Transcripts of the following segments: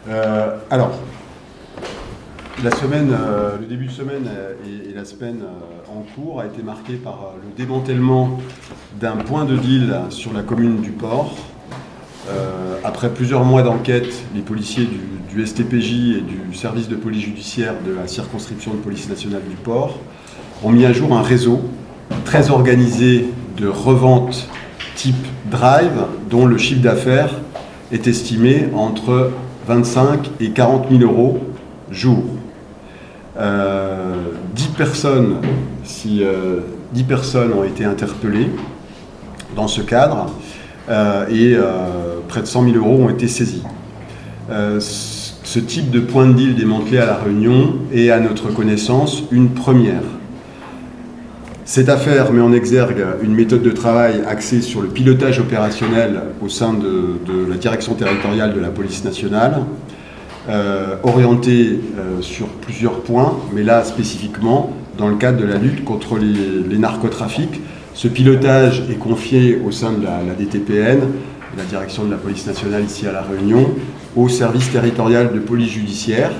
Alors, le début de semaine et la semaine en cours a été marqué par le démantèlement d'un point de deal sur la commune du Port. Après plusieurs mois d'enquête, les policiers du STPJ et du service de police judiciaire de la circonscription de police nationale du Port ont mis à jour un réseau très organisé de revente type drive, dont le chiffre d'affaires est estimé entre 25 et 40 000 euros jour. 10 personnes ont été interpellées dans ce cadre et près de 100 000 euros ont été saisis. Ce type de point de deal démantelé à La Réunion est, à notre connaissance, une première. Cette affaire met en exergue une méthode de travail axée sur le pilotage opérationnel au sein de la direction territoriale de la police nationale, orientée sur plusieurs points, mais là spécifiquement dans le cadre de la lutte contre les narcotrafics. Ce pilotage est confié au sein de la DTPN, la direction de la police nationale ici à La Réunion, au service territorial de police judiciaire,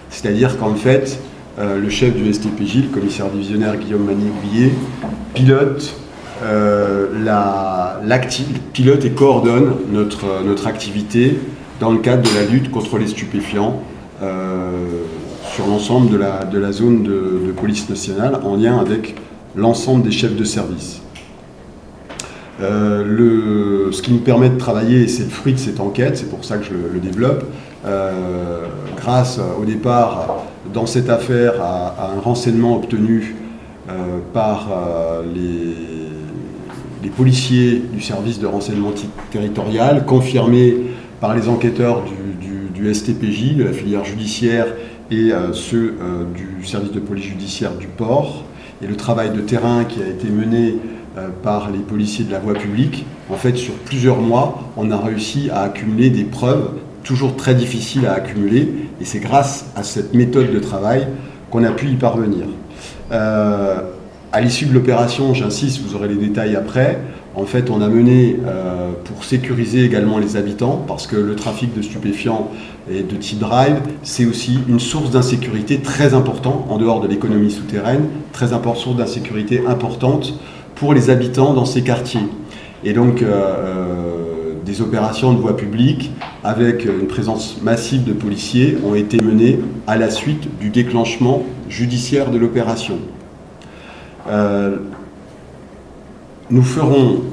c'est-à-dire qu'en fait, le chef du STPJ, le commissaire divisionnaire Guillaume Manier-Gouillet, pilote et coordonne notre activité dans le cadre de la lutte contre les stupéfiants sur l'ensemble de la zone de police nationale en lien avec l'ensemble des chefs de service. Ce qui nous permet de travailler, et c'est le fruit de cette enquête, c'est pour ça que je le développe, grâce au départ dans cette affaire à un renseignement obtenu par les policiers du service de renseignement territorial, confirmé par les enquêteurs du STPJ, de la filière judiciaire, et ceux du service de police judiciaire du Port, et le travail de terrain qui a été mené par les policiers de la voie publique. En fait, sur plusieurs mois, on a réussi à accumuler des preuves toujours très difficiles à accumuler, et c'est grâce à cette méthode de travail qu'on a pu y parvenir. À l'issue de l'opération, j'insiste, vous aurez les détails après, en fait on a mené, pour sécuriser également les habitants, parce que le trafic de stupéfiants et de type drive, c'est aussi une source d'insécurité très importante, en dehors de l'économie souterraine, très importante, source d'insécurité importante pour les habitants dans ces quartiers. Et donc des opérations de voie publique avec une présence massive de policiers ont été menées à la suite du déclenchement judiciaire de l'opération. Nous ferons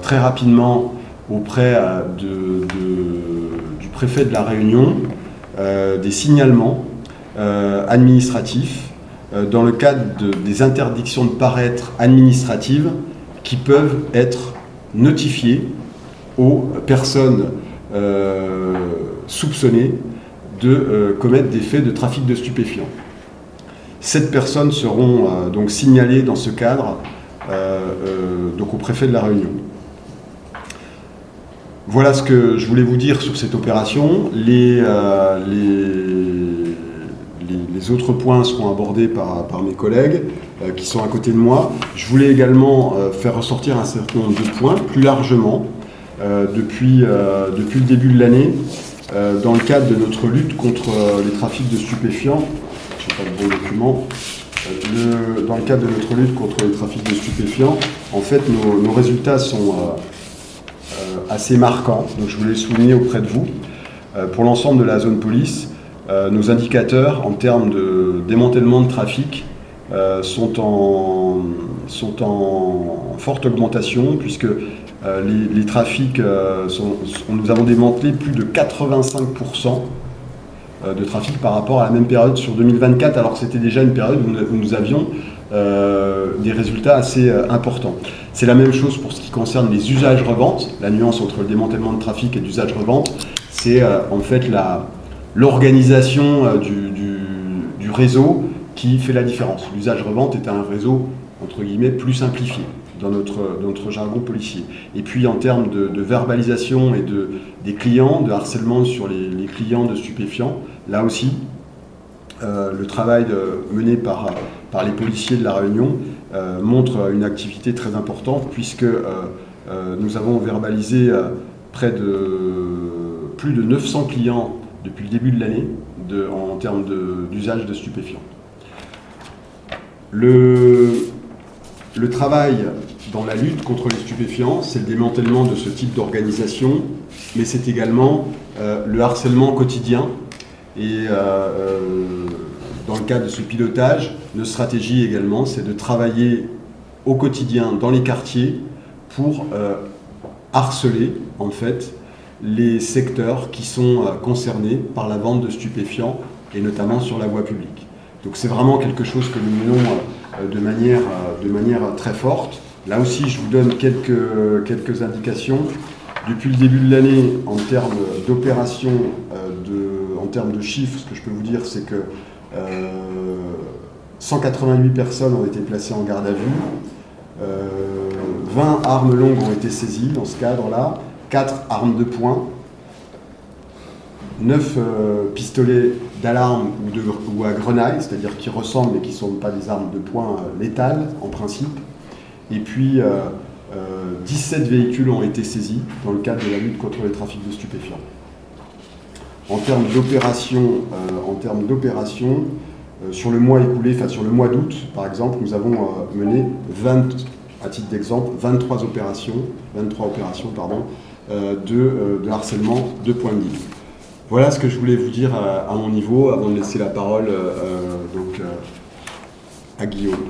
très rapidement auprès du préfet de La Réunion des signalements administratifs dans le cadre des interdictions de paraître administratives qui peuvent être notifiées aux personnes soupçonnées de commettre des faits de trafic de stupéfiants. 7 personnes seront donc signalées dans ce cadre donc au préfet de La Réunion. Voilà ce que je voulais vous dire sur cette opération. Les autres points seront abordés par mes collègues qui sont à côté de moi. Je voulais également faire ressortir un certain nombre de points plus largement depuis le début de l'année dans le cadre de notre lutte contre les trafics de stupéfiants. Je n'ai pas le bon document. Dans le cadre de notre lutte contre les trafics de stupéfiants, en fait, nos résultats sont assez marquants. Donc, je voulais les souligner auprès de vous. Pour l'ensemble de la zone police, nos indicateurs en termes de démantèlement de trafic sont en forte augmentation, puisque les trafics, nous avons démantelé plus de 85% de trafic par rapport à la même période sur 2024, alors que c'était déjà une période où nous avions des résultats assez importants. C'est la même chose pour ce qui concerne les usages-reventes. La nuance entre le démantèlement de trafic et l'usage-revente, c'est en fait l'organisation du réseau qui fait la différence. L'usage-revente est un réseau, entre guillemets, plus simplifié dans notre jargon policier. Et puis en termes de verbalisation et des clients, de harcèlement sur les clients de stupéfiants, là aussi, le travail mené par les policiers de La Réunion montre une activité très importante, puisque nous avons verbalisé plus de 900 clients depuis le début de l'année en termes d'usage de stupéfiants. Le travail dans la lutte contre les stupéfiants, c'est le démantèlement de ce type d'organisation, mais c'est également le harcèlement quotidien. Et dans le cadre de ce pilotage, notre stratégie également, c'est de travailler au quotidien dans les quartiers pour harceler en fait les secteurs qui sont concernés par la vente de stupéfiants et notamment sur la voie publique. Donc c'est vraiment quelque chose que nous menons de manière très forte. Là aussi, je vous donne quelques indications. Depuis le début de l'année, en termes d'opérations, en termes de chiffres, ce que je peux vous dire, c'est que 188 personnes ont été placées en garde à vue, 20 armes longues ont été saisies dans ce cadre-là, 4 armes de poing, 9 pistolets d'alarme ou à grenaille, c'est-à-dire qui ressemblent mais qui ne sont pas des armes de poing létales en principe, et puis 17 véhicules ont été saisis dans le cadre de la lutte contre les trafics de stupéfiants. En termes d'opération, sur le mois écoulé, enfin sur le mois d'août, par exemple, nous avons mené à titre d'exemple, 23 opérations de harcèlement de points de mire. Voilà ce que je voulais vous dire à mon niveau, avant de laisser la parole à Guillaume.